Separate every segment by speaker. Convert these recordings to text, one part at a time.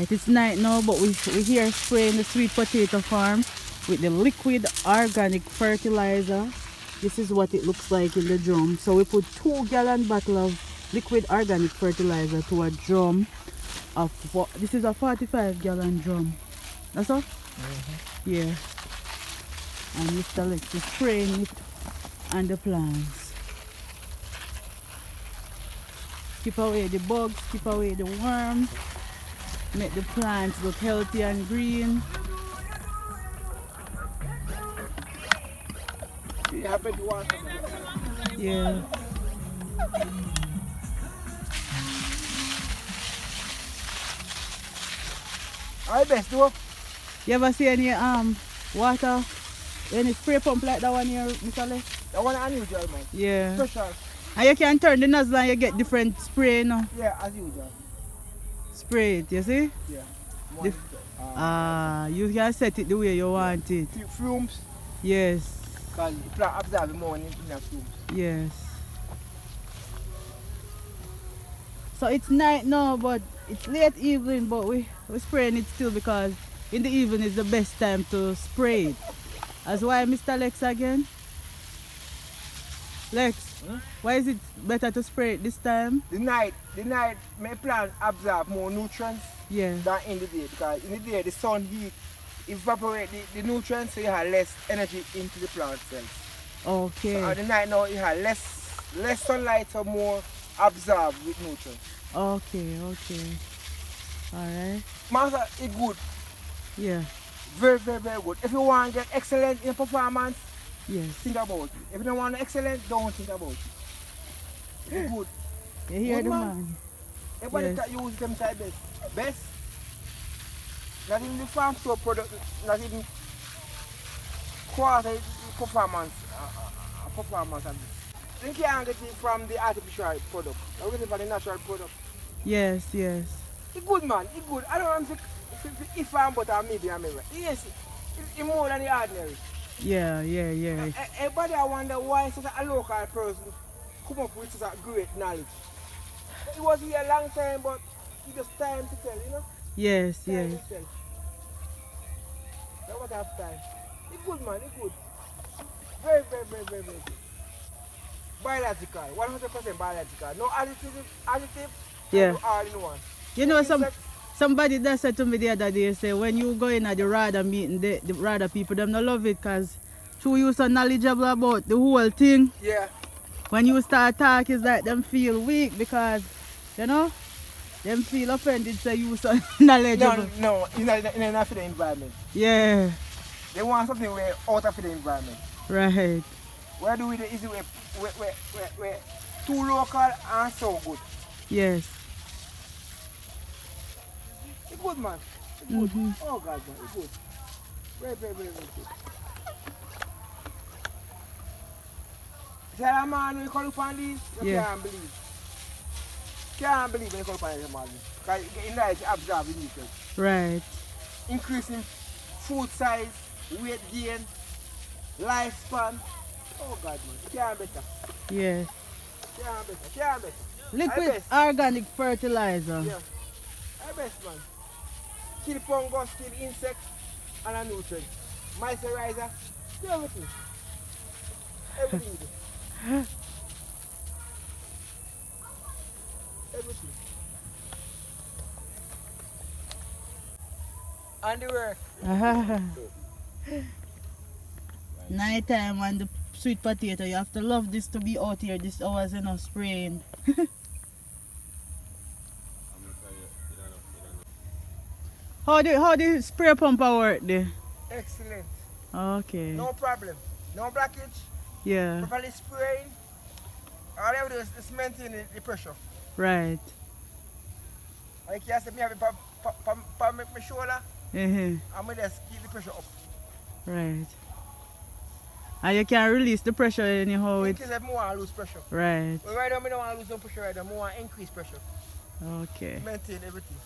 Speaker 1: Alright, it's night now, but we here spraying the sweet potato farm with the liquid organic fertilizer. This is what it looks like in the drum. So we put 2-gallon bottle of liquid organic fertilizer to a drum of, this is a 45-gallon drum. That's all? Yeah. And Mr. Lex is spraying it on the plants. Keep away the bugs, keep away the worms, make the plants look healthy and green.
Speaker 2: You happen to want
Speaker 1: Yeah.
Speaker 2: I best do.
Speaker 1: You ever see any water, any spray pump like that one here, Mr. Lex?
Speaker 2: That one unusual, man.
Speaker 1: Yeah.
Speaker 2: Special.
Speaker 1: And you can turn the nozzle and you get different spray now.
Speaker 2: Yeah, as usual.
Speaker 1: Spray it, you see?
Speaker 2: Yeah.
Speaker 1: You can set it the way you want it.
Speaker 2: Fumes.
Speaker 1: Yes.
Speaker 2: Because the plant absorbs more in the fumes.
Speaker 1: Yes. So it's night now, but it's late evening, but we're spraying it still because in the evening is the best time to spray it. That's why, Mr. Lex again. Lex, why is it better to spray it this time?
Speaker 2: The night, my plant absorb more nutrients
Speaker 1: Yeah.
Speaker 2: than in the day. Because in the day, the sun heat evaporate the nutrients, so you have less energy into the plant cells.
Speaker 1: Okay.
Speaker 2: So at the night now, you have less sunlight, so more absorbed with nutrients.
Speaker 1: Okay, okay. Alright.
Speaker 2: Master, it's good.
Speaker 1: Yeah.
Speaker 2: Very, very, very good. If you want to get excellent in performance,
Speaker 1: Yes.
Speaker 2: think about it. If you don't want excellent, don't think about it. It's good.
Speaker 1: You hear
Speaker 2: Good
Speaker 1: the
Speaker 2: man.
Speaker 1: man?
Speaker 2: Everybody
Speaker 1: Yes.
Speaker 2: can use them type best. Best. Not even the farm store product, not even quarter performance. Performance of this. You can't get it from the artificial product. You get it from the natural product.
Speaker 1: Yes, yes.
Speaker 2: It's good, man. It's good. I don't know if I'm but maybe I'm right. Yes, it's more than the ordinary.
Speaker 1: Yeah, yeah, yeah.
Speaker 2: Everybody I wonder why such a local person come up with such a great knowledge. It was here a long time, but it's just time to tell, you know?
Speaker 1: Yes,
Speaker 2: Time
Speaker 1: yes.
Speaker 2: to tell. Don't have time. It's good, man. It's good. Very, very, very, very, very good. Biological. 100% biological. No additive.
Speaker 1: Yeah.
Speaker 2: No all in one.
Speaker 1: You know,
Speaker 2: Insect-
Speaker 1: somebody that said to me the other day, say when you go in at the RADA meeting, the RADA people, them don't love it because you so knowledgeable about the whole thing.
Speaker 2: Yeah.
Speaker 1: When you start talking, it's like them feel weak because, you know, them feel offended so you so knowledgeable.
Speaker 2: No, you're not for the environment.
Speaker 1: Yeah,
Speaker 2: They want something where out of the environment.
Speaker 1: right.
Speaker 2: Where do we the easy way? Where too local and so good.
Speaker 1: Yes.
Speaker 2: It's good, man. It's good. Oh God, man, it's good. Very, very, very, very good. See that man when you call upon these, you
Speaker 1: Yeah.
Speaker 2: can't believe. Can't believe when you call upon these man. Because in that you absorb the nutrients.
Speaker 1: Right.
Speaker 2: Increasing food size, weight gain, lifespan. Oh God, man. You can't better.
Speaker 1: Yes.
Speaker 2: Can't better. Can't better.
Speaker 1: Liquid
Speaker 2: best.
Speaker 1: organic fertilizer.
Speaker 2: Yeah. I best, man. Kill fungus, kill insects, and a nutrient. Moisturizer, do everything. Everything. you do. Everything. And the work.
Speaker 1: Night time and the sweet potato. You have to love this to be out here this hours, you know, spraying. How the spray pump work there?
Speaker 2: Excellent.
Speaker 1: Okay.
Speaker 2: No problem. No blockage.
Speaker 1: Yeah.
Speaker 2: Properly spraying. All you have to do is maintain the pressure.
Speaker 1: Right.
Speaker 2: Like you said, me have it on my shoulder, and I just keep the pressure up.
Speaker 1: Right. And you can release the pressure anyhow.
Speaker 2: In case I want to lose pressure.
Speaker 1: Right.
Speaker 2: But right now, I don't want to lose no pressure right now. I want to increase pressure.
Speaker 1: Okay.
Speaker 2: Maintain everything.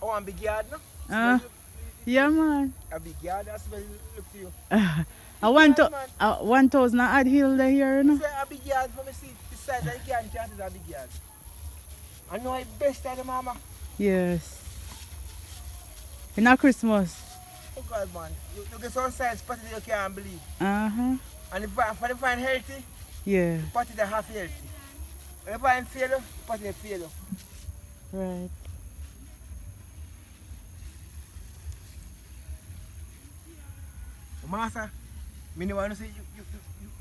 Speaker 2: I want a big yard now.
Speaker 1: Yeah, man.
Speaker 2: A big yard, that's where look to you.
Speaker 1: I want to 1,000 add hill there here, you know.
Speaker 2: Say a big yard for me see this side of the yard chances a big yard. I know it best of the mama.
Speaker 1: Yes. In a Christmas.
Speaker 2: Oh God man. You get some side spotted you can't believe.
Speaker 1: Uh-huh.
Speaker 2: And if you find healthy,
Speaker 1: Yeah.
Speaker 2: pot it half healthy. When you find failure, pot it failure.
Speaker 1: Right.
Speaker 2: Master, me never want to say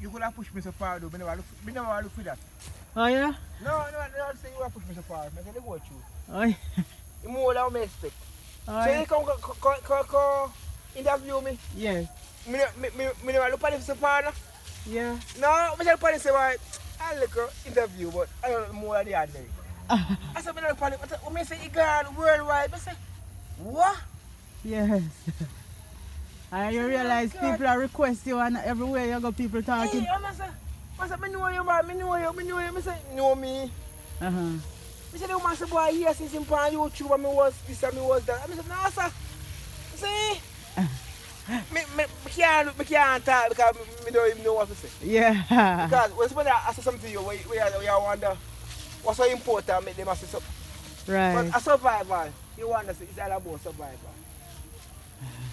Speaker 2: you could have pushed me so far though. Me never look for that.
Speaker 1: Oh yeah?
Speaker 2: No, don't say you have pushed me so far. I say they go through.
Speaker 1: Oh yeah.
Speaker 2: You more than me expect.
Speaker 1: Oh,
Speaker 2: So
Speaker 1: yeah.
Speaker 2: you come interview me.
Speaker 1: Yes.
Speaker 2: Me never look at him so far. No,
Speaker 1: Yeah.
Speaker 2: no I tell Paddy say why I look at interview but I don't know more than the ordinary. I said me never look at him. When me say he gone worldwide, I say, what?
Speaker 1: Yes. And you realize people are requesting you and everywhere you go people talking.
Speaker 2: Hey, I say, me know you man, me know you. I say, know me.
Speaker 1: Uh-huh.
Speaker 2: I said, the woman say, boy, here since him on YouTube and me was this and me was that. I said, no, sir. See? Me can't talk because me don't even know what to say.
Speaker 1: Yeah.
Speaker 2: Because when somebody asks something to you, we wonder what's so important, make them ask something.
Speaker 1: Right.
Speaker 2: But a survival, you wonder, it's all about survival.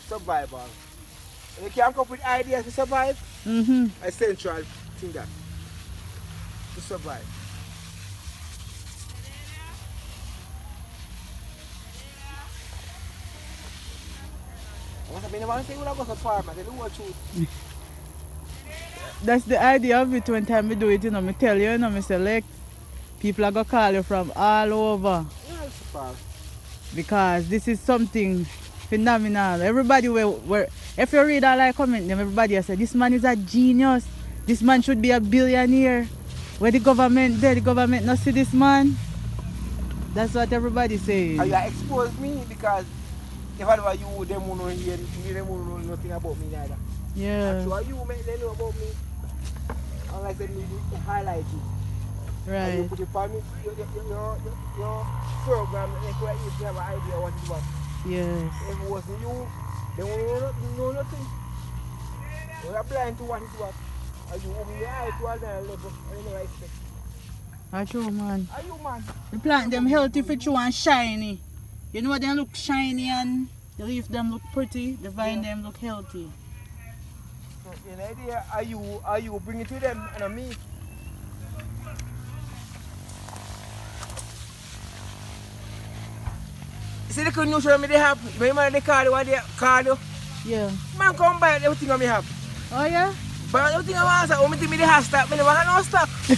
Speaker 2: Survival. If you can't come up with ideas to survive, essential thing that. To survive. I never say we don't go so far, man. They don't want you.
Speaker 1: That's the idea of it when time we do it, you know, me tell you, you know, me select people are gonna call you from all over.
Speaker 2: Yeah, it's far.
Speaker 1: Because this is something phenomenal. Everybody where if you read all I comment them, everybody say this man is a genius. This man should be a billionaire. Where the government there, the government not see this man. That's what everybody says.
Speaker 2: And you expose me because if I were you, them won't know here, them won't know nothing about me neither.
Speaker 1: Yeah.
Speaker 2: So you make them know about me. Unless they need to highlight it.
Speaker 1: Right.
Speaker 2: And you put it on me, your program, they could easily have an idea what it was.
Speaker 1: Yes.
Speaker 2: If it wasn't you, they won't know nothing. They are blind to what it was. And you open your eye to another level, and you never expect.
Speaker 1: I show man.
Speaker 2: Are you man?
Speaker 1: The plant them healthy for true and shiny. You know they look shiny and the leaf them look pretty, the vine them look healthy.
Speaker 2: So the idea are you bring it to them and me? You see the good news me they have? Remember the card what they card you?
Speaker 1: Yeah.
Speaker 2: Man come buy everything I me have.
Speaker 1: Oh yeah?
Speaker 2: But everything I want to think me they have stock, me never have no stock. You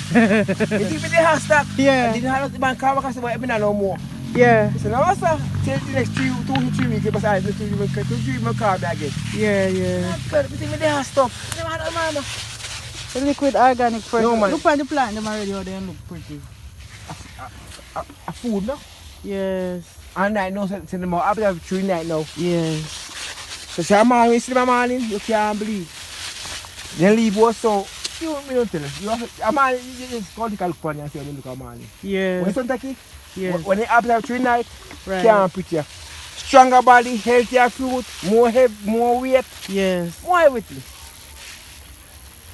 Speaker 2: think me they have stock?
Speaker 1: Yeah.
Speaker 2: I didn't have the man come back and say but me not no more.
Speaker 1: Yeah.
Speaker 2: So now what's that? Till the next 2 to 3 weeks, besides the 2 weeks, my car back again.
Speaker 1: Yeah, yeah.
Speaker 2: Because you think me they have stuff. Me never have no mama.
Speaker 1: The liquid organic first.
Speaker 2: No, man.
Speaker 1: Look on the plant them already how they look pretty.
Speaker 2: A food no?
Speaker 1: Yes.
Speaker 2: And I know since the more after 3 night now.
Speaker 1: Yes.
Speaker 2: So say man, when you see my morning, you can't believe. Then leave was so you me don't tell you. You have a man you just call the look upon you and say you look at morning.
Speaker 1: Yeah.
Speaker 2: When you take it,
Speaker 1: Yes.
Speaker 2: when you after 3 night,
Speaker 1: Right.
Speaker 2: can't pretty. Stronger body, healthier fruit, more heavy, more weight,
Speaker 1: Yes.
Speaker 2: more everything.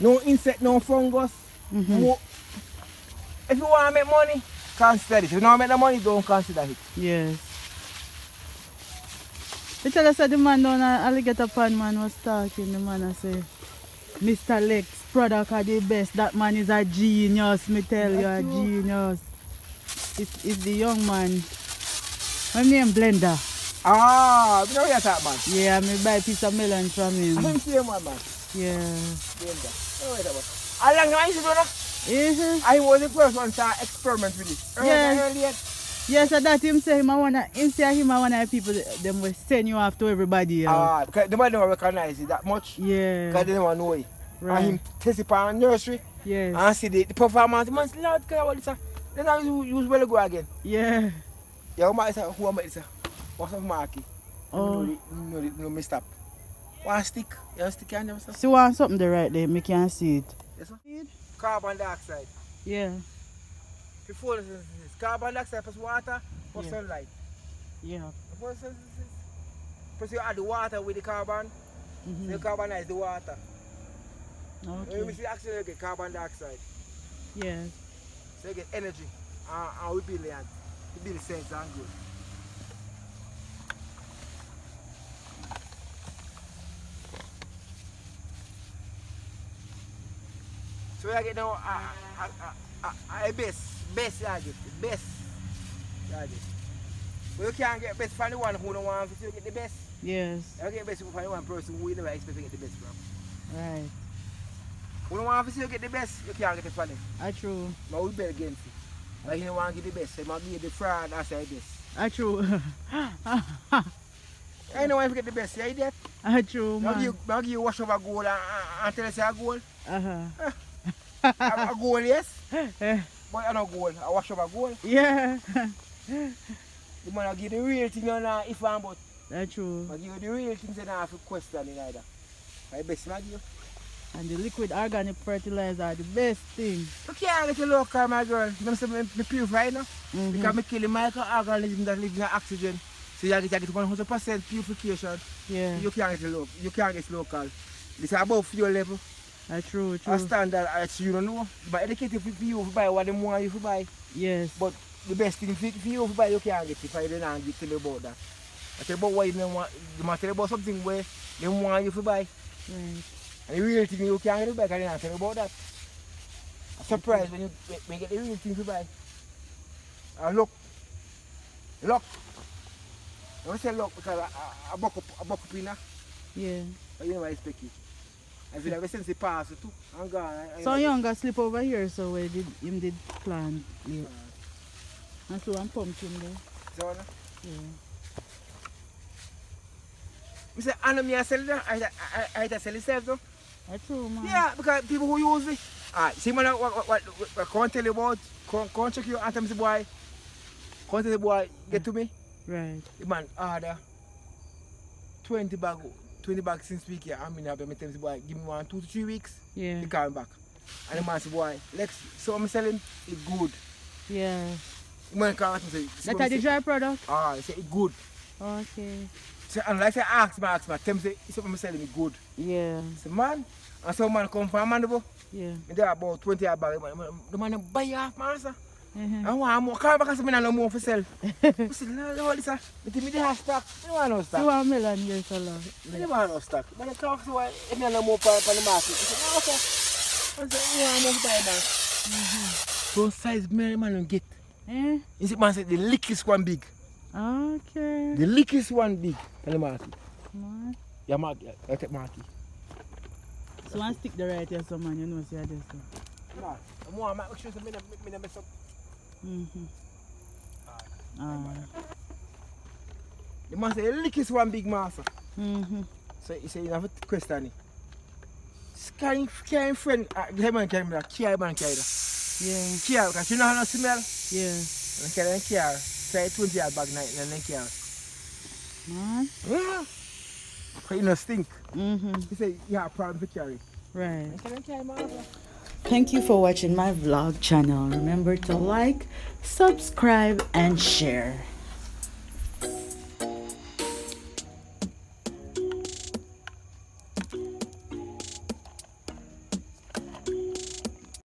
Speaker 2: No insect, no fungus. More. If you want to make money, consider it. If you don't make the money, don't consider it.
Speaker 1: Yes. They tell us that the man down at Alligator Pond man was talking, the man I say, Mr. Lex product are the best. That man is a genius, me tell you, a genius. It's the young man. My name Blender.
Speaker 2: Ah, you know what you're talking about?
Speaker 1: Yeah, me buy a piece of melon from him.
Speaker 2: I'm saying one man.
Speaker 1: Yeah.
Speaker 2: How long I used to do that?
Speaker 1: Yes.
Speaker 2: I was the first one to experiment with it.
Speaker 1: Yes. Yes, and that him say him I wanna people them will send you off to everybody else.
Speaker 2: Ah, because the man don't recognize it that much.
Speaker 1: Yeah.
Speaker 2: Because they don't know it.
Speaker 1: Right.
Speaker 2: And him test it on nursery.
Speaker 1: Yes.
Speaker 2: And see the performance. The man say, Lord, what is that? Then I use well go again.
Speaker 1: Yeah.
Speaker 2: Yeah, who am I? What's up, Marky?
Speaker 1: Oh.
Speaker 2: No, me stop. One stick. You want stick and them stuff?
Speaker 1: See want something there right there, me can see it.
Speaker 2: Yes, sir. Carbon dioxide.
Speaker 1: Yeah.
Speaker 2: Before this is carbon dioxide plus water plus sunlight.
Speaker 1: Yeah.
Speaker 2: Plus you add the water with the carbon, so you carbonize the water. When we
Speaker 1: Okay.
Speaker 2: see oxygen, you get carbon dioxide.
Speaker 1: Yes.
Speaker 2: So you get energy. And we build land. We build sense and good. So I get now a best you get, the best you get. But you can't get best from the one who don't want to get the best.
Speaker 1: Yes.
Speaker 2: You get best from the one person who you never expect to get the best from.
Speaker 1: Right.
Speaker 2: Who don't want to get the best, you can't get it from them.
Speaker 1: True.
Speaker 2: But we bet against it. Like you don't want to get the best, they might give you the fraud and say best.
Speaker 1: True.
Speaker 2: I know why you get the best, you idiot.
Speaker 1: True,
Speaker 2: I'll
Speaker 1: man.
Speaker 2: give you wash over goal and tell us a goal.
Speaker 1: Uh-huh.
Speaker 2: A goal, yes. But I know goal, I wash over goal.
Speaker 1: Yeah.
Speaker 2: The man will give the real thing on if I'm but.
Speaker 1: That's true.
Speaker 2: I give you the real things and I have to question it either. My best man give you.
Speaker 1: And the liquid organic fertilizer are the best thing.
Speaker 2: You can't get a local, my girl. You know what I'm purify now? Because I kill the microorganisms that live in oxygen. So you get 100% purification.
Speaker 1: Yeah.
Speaker 2: You can't get local. You can't get local. This is above fuel level.
Speaker 1: That's true, true.
Speaker 2: A standard, you don't know. But educated for you to buy what they want you to buy.
Speaker 1: Yes.
Speaker 2: But the best thing for you to buy, you can't get it. If I don't tell you about that. I tell you about what you don't want. You must tell you about something where they want you to buy.
Speaker 1: Right.
Speaker 2: And the real thing you can't get it back, I didn't tell you about that. I'm surprised when you get the real thing to buy. And look. I don't say look because I buck up in there.
Speaker 1: Yeah.
Speaker 2: But you never expect it. I feel like since the past too, I'm gone.
Speaker 1: So younger slip over here, so where him did plant. Yeah. And so I'm pumpkin there.
Speaker 2: So,
Speaker 1: Yeah.
Speaker 2: I say, I know me I sell it, I sell it self though.
Speaker 1: That's true, man.
Speaker 2: Yeah, because people who use it. Alright, see man, what can't tell you about, can't check you and tell me the boy, can't tell the boy, get to me.
Speaker 1: Right.
Speaker 2: The man order 20 bags since week here. I mean, I tell the boy, give me 1, 2 to 3 weeks.
Speaker 1: Yeah.
Speaker 2: He coming back. And the man say, boy, Lex, so I'm selling it good.
Speaker 1: Yeah.
Speaker 2: The man come and say,
Speaker 1: That's the dry product?
Speaker 2: he say it good.
Speaker 1: Okay.
Speaker 2: So, and like I ask me, tell me say, something I'm selling it good.
Speaker 1: Yeah.
Speaker 2: So man, and some man come from Mandabo.
Speaker 1: Yeah.
Speaker 2: And they are about 20 bags. The man buy half, man, sir.
Speaker 1: Uh-huh.
Speaker 2: I want more. Come back and say, I no more for sell. I said, no, listen. I think me have stock. I don't want no stock.
Speaker 1: 2 million years old.
Speaker 2: I don't want no stock. But I talk to her, if I no more for the market. I said, no, okay. I said, you want more to buy that. So size man don't get.
Speaker 1: Eh?
Speaker 2: You see, man said, the lickest one big.
Speaker 1: Okay.
Speaker 2: The lickest one big. Tell the market.
Speaker 1: Man.
Speaker 2: Yeah, market. I take market.
Speaker 1: So I stick the right here, so man, you know, see how this is.
Speaker 2: No, I want to make sure that I mess up. The man say, the lickest one big master. So he say, you have a question. Carrying friend, the man carry me like, carry man carry that.
Speaker 1: Yeah.
Speaker 2: Carry, because you know how to smell.
Speaker 1: Yeah.
Speaker 2: And carry, try 20 yard bag night and then carry.
Speaker 1: Man.
Speaker 2: Yeah. Because you know stink. He say, you have a problem to carry.
Speaker 1: Right.
Speaker 2: And carry master.
Speaker 1: Thank you for watching my vlog channel. Remember to like, subscribe, and share.